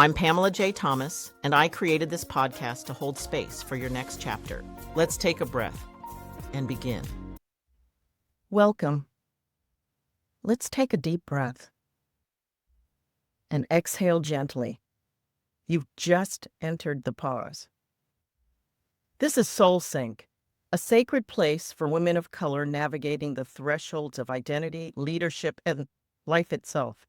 I'm Pamela J. Thomas, and I created this podcast to hold space for your next chapter. Let's take a breath and begin. Welcome. Let's take a deep breath and exhale gently. You've just entered the pause. This is SoulSync, a sacred place for women of color navigating the thresholds of identity, leadership, and life itself.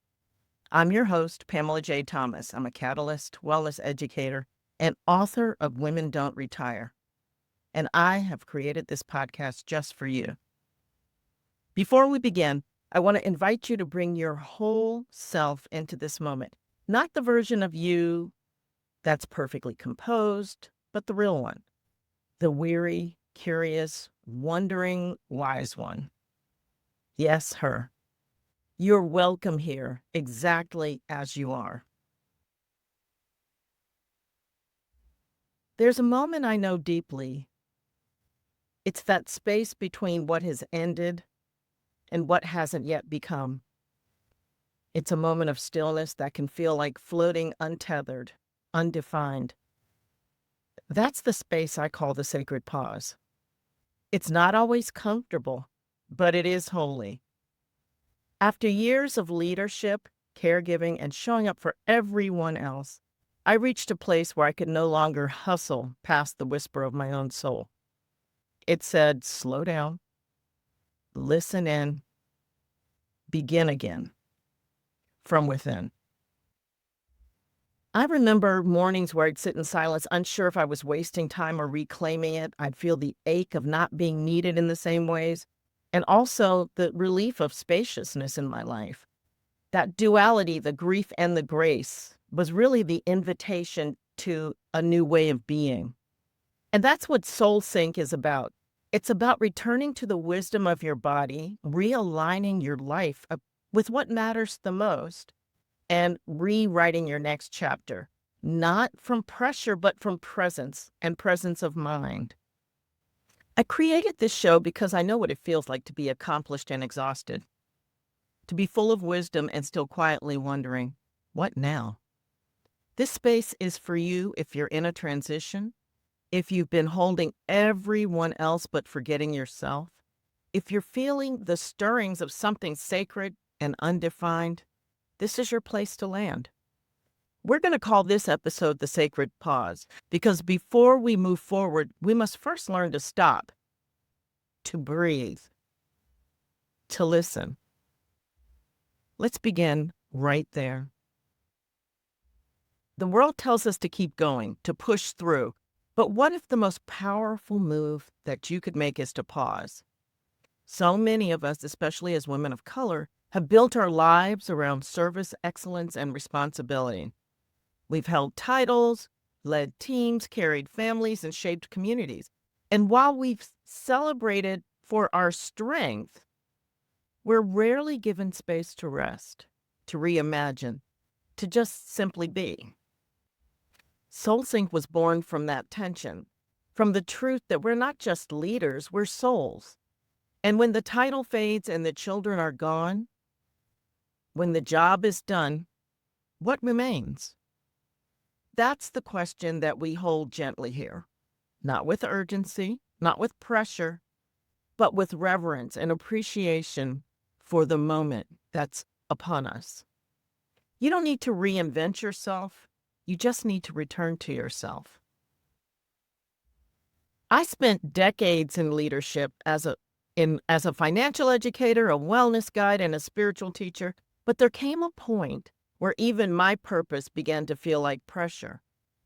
I'm your host, Pamela J. Thomas. I'm a catalyst, wellness educator, and author of Women Don't Retire. And I have created this podcast just for you. Before we begin, I want to invite you to bring your whole self into this moment. Not the version of you that's perfectly composed, but the real one. The weary, curious, wondering, wise one. Yes, her. You're welcome here, exactly as you are. There's a moment I know deeply. It's that space between what has ended and what hasn't yet become. It's a moment of stillness that can feel like floating untethered, undefined. That's the space I call the sacred pause. It's not always comfortable, but it is holy. After years of leadership, caregiving, and showing up for everyone else, I reached a place where I could no longer hustle past the whisper of my own soul. It said, slow down, listen in, begin again, from within. I remember mornings where I'd sit in silence, unsure if I was wasting time or reclaiming it. I'd feel the ache of not being needed in the same ways, and also the relief of spaciousness in my life. That duality, the grief and the grace, was really the invitation to a new way of being. And that's what SoulSync is about. It's about returning to the wisdom of your body, realigning your life with what matters the most, and rewriting your next chapter, not from pressure, but from presence and presence of mind. I created this show because I know what it feels like to be accomplished and exhausted, to be full of wisdom and still quietly wondering, what now? This space is for you if you're in a transition, if you've been holding everyone else but forgetting yourself, if you're feeling the stirrings of something sacred and undefined. This is your place to land. We're going to call this episode The Sacred Pause, because before we move forward, we must first learn to stop, to breathe, to listen. Let's begin right there. The world tells us to keep going, to push through. But what if the most powerful move that you could make is to pause? So many of us, especially as women of color, have built our lives around service, excellence, and responsibility. We've held titles, led teams, carried families, and shaped communities. And while we've celebrated for our strength, we're rarely given space to rest, to reimagine, to just simply be. SoulSync was born from that tension, from the truth that we're not just leaders, we're souls. And when the title fades and the children are gone, when the job is done, what remains? That's the question that we hold gently here, not with urgency, not with pressure, but with reverence and appreciation for the moment that's upon us. You don't need to reinvent yourself. You just need to return to yourself. I spent decades in leadership as a financial educator, a wellness guide, and a spiritual teacher. But there came a point where even my purpose began to feel like pressure.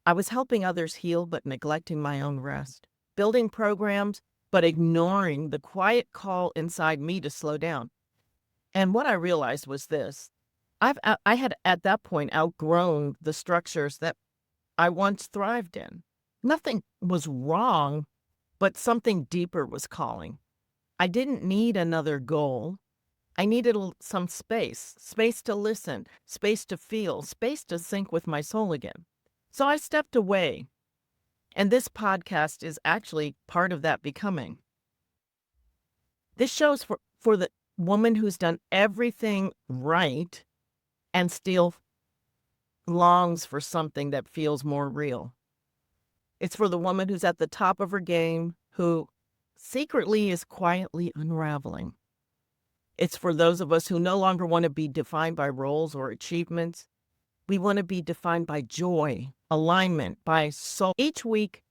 I was helping others heal, but neglecting my own rest, building programs, but ignoring the quiet call inside me to slow down. And what I realized was this. I had at that point outgrown the structures that I once thrived in. Nothing was wrong, but something deeper was calling. I didn't need another goal. I needed some space to listen, space to feel, space to sync with my soul again. So I stepped away. And this podcast is actually part of that becoming. This show's for the woman who's done everything right and still longs for something that feels more real. It's for the woman who's at the top of her game, who secretly is quietly unraveling. It's for those of us who no longer want to be defined by roles or achievements. We want to be defined by joy, alignment, by soul. Each week,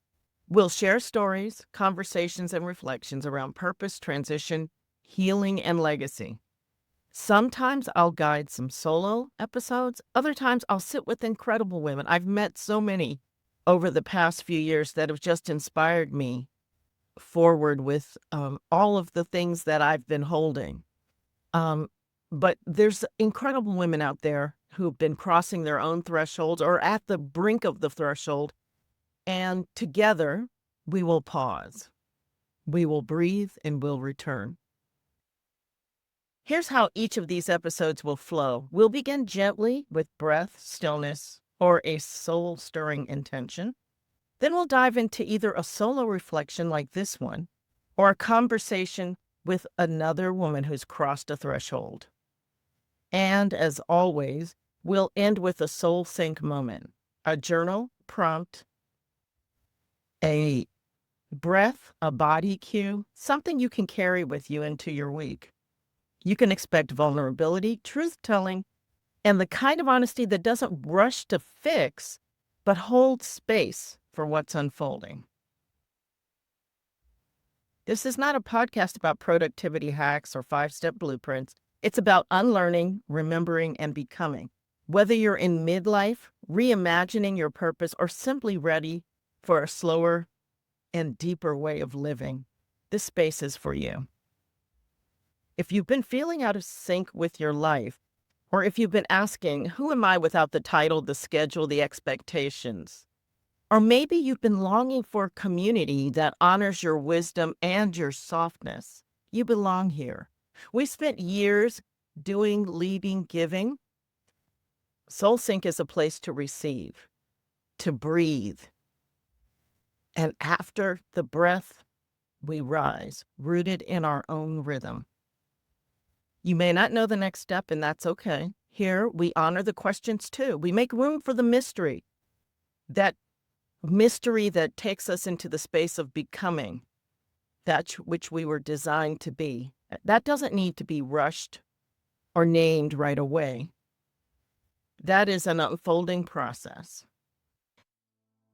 we'll share stories, conversations, and reflections around purpose, transition, healing, and legacy. Sometimes I'll guide some solo episodes. Other times I'll sit with incredible women. I've met so many over the past few years that have just inspired me forward with all of the things that I've been holding. But there's incredible women out there who've been crossing their own thresholds or at the brink of the threshold. And together we will pause. We will breathe and we'll return. Here's how each of these episodes will flow. We'll begin gently with breath, stillness, or a soul-stirring intention. Then we'll dive into either a solo reflection like this one, or a conversation with another woman who's crossed a threshold. And as always, we'll end with a soul sync moment, a journal prompt, a breath, a body cue, something you can carry with you into your week. You can expect vulnerability, truth-telling, and the kind of honesty that doesn't rush to fix, but holds space for what's unfolding. This is not a podcast about productivity hacks or 5-step blueprints. It's about unlearning, remembering, and becoming. Whether you're in midlife, reimagining your purpose, or simply ready for a slower and deeper way of living, this space is for you. If you've been feeling out of sync with your life, or if you've been asking, who am I without the title, the schedule, the expectations? Or maybe you've been longing for a community that honors your wisdom and your softness. You belong here. We spent years doing, leading, giving. SoulSync is a place to receive, to breathe. And after the breath, we rise, rooted in our own rhythm. You may not know the next step, and that's okay. Here, we honor the questions too. We make room for the mystery. That mystery that takes us into the space of becoming that which we were designed to be. That doesn't need to be rushed or named right away. That is an unfolding process.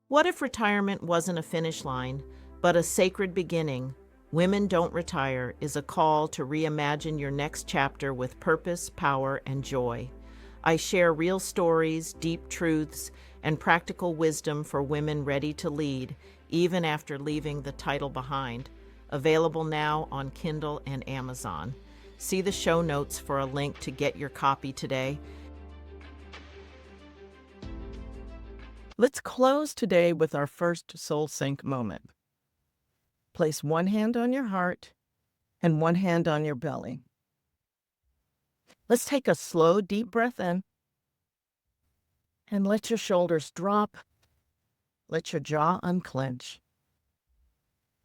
What if retirement wasn't a finish line, but a sacred beginning? Women Don't Retire is a call to reimagine your next chapter with purpose, power, and joy. I share real stories, deep truths, and practical wisdom for women ready to lead, even after leaving the title behind. Available now on Kindle and Amazon. See the show notes for a link to get your copy today. Let's close today with our first soul sync moment. Place one hand on your heart and one hand on your belly. Let's take a slow, deep breath in and let your shoulders drop. Let your jaw unclench.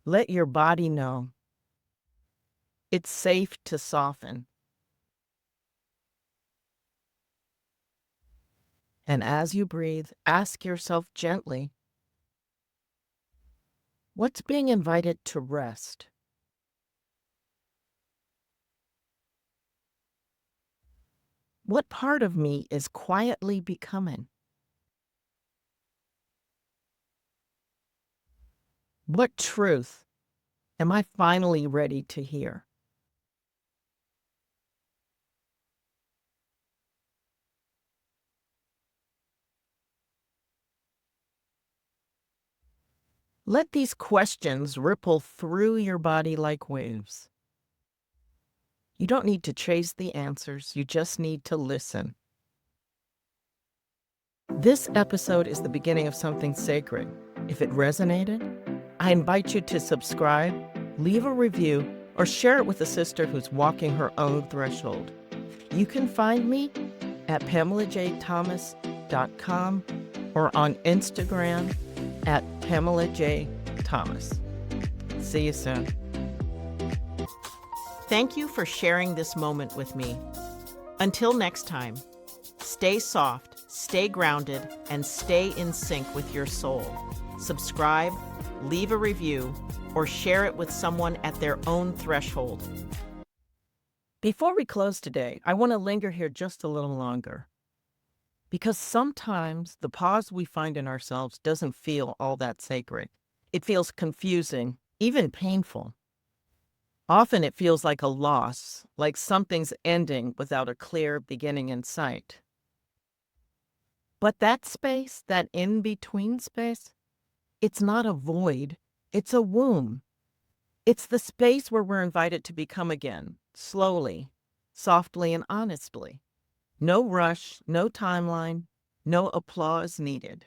Let your body know it's safe to soften. And as you breathe, ask yourself gently, what's being invited to rest? What part of me is quietly becoming? What truth am I finally ready to hear? Let these questions ripple through your body like waves. You don't need to chase the answers, you just need to listen. This episode is the beginning of something sacred. If it resonated, I invite you to subscribe, leave a review, or share it with a sister who's walking her own threshold. You can find me at PamelaJThomas.com or on Instagram at Pamela J. Thomas. See you soon. Thank you for sharing this moment with me. Until next time, stay soft, stay grounded, and stay in sync with your soul. Subscribe, leave a review, or share it with someone at their own threshold. Before we close today, I want to linger here just a little longer. Because sometimes the pause we find in ourselves doesn't feel all that sacred. It feels confusing, even painful. Often it feels like a loss, like something's ending without a clear beginning in sight. But that space, that in-between space, it's not a void, it's a womb. It's the space where we're invited to become again, slowly, softly, and honestly. No rush, no timeline, no applause needed.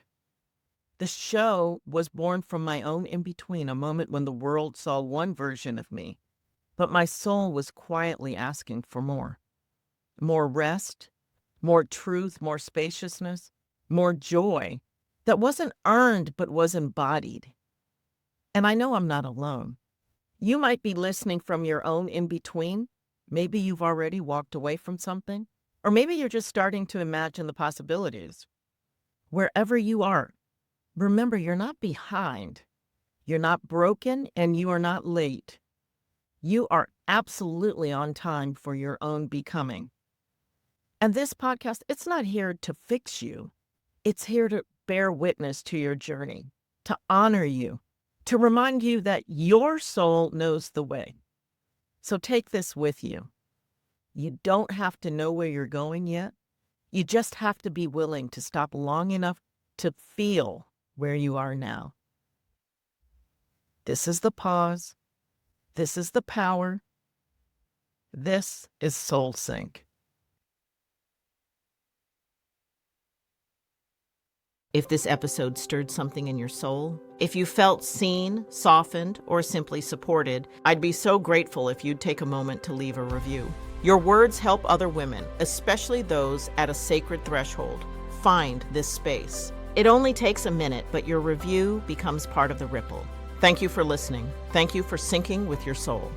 The show was born from my own in-between, a moment when the world saw one version of me, but my soul was quietly asking for more. More rest, more truth, more spaciousness, more joy that wasn't earned but was embodied. And I know I'm not alone. You might be listening from your own in-between. Maybe you've already walked away from something, or maybe you're just starting to imagine the possibilities. Wherever you are, remember you're not behind, you're not broken, and you are not late. You are absolutely on time for your own becoming. And this podcast, it's not here to fix you. It's here to bear witness to your journey, to honor you, to remind you that your soul knows the way. So take this with you. You don't have to know where you're going yet. You just have to be willing to stop long enough to feel where you are now. This is the pause. This is the power. This is SoulSync. If this episode stirred something in your soul, if you felt seen, softened, or simply supported, I'd be so grateful if you'd take a moment to leave a review. Your words help other women, especially those at a sacred threshold, find this space. It only takes a minute, but your review becomes part of the ripple. Thank you for listening. Thank you for syncing with your soul.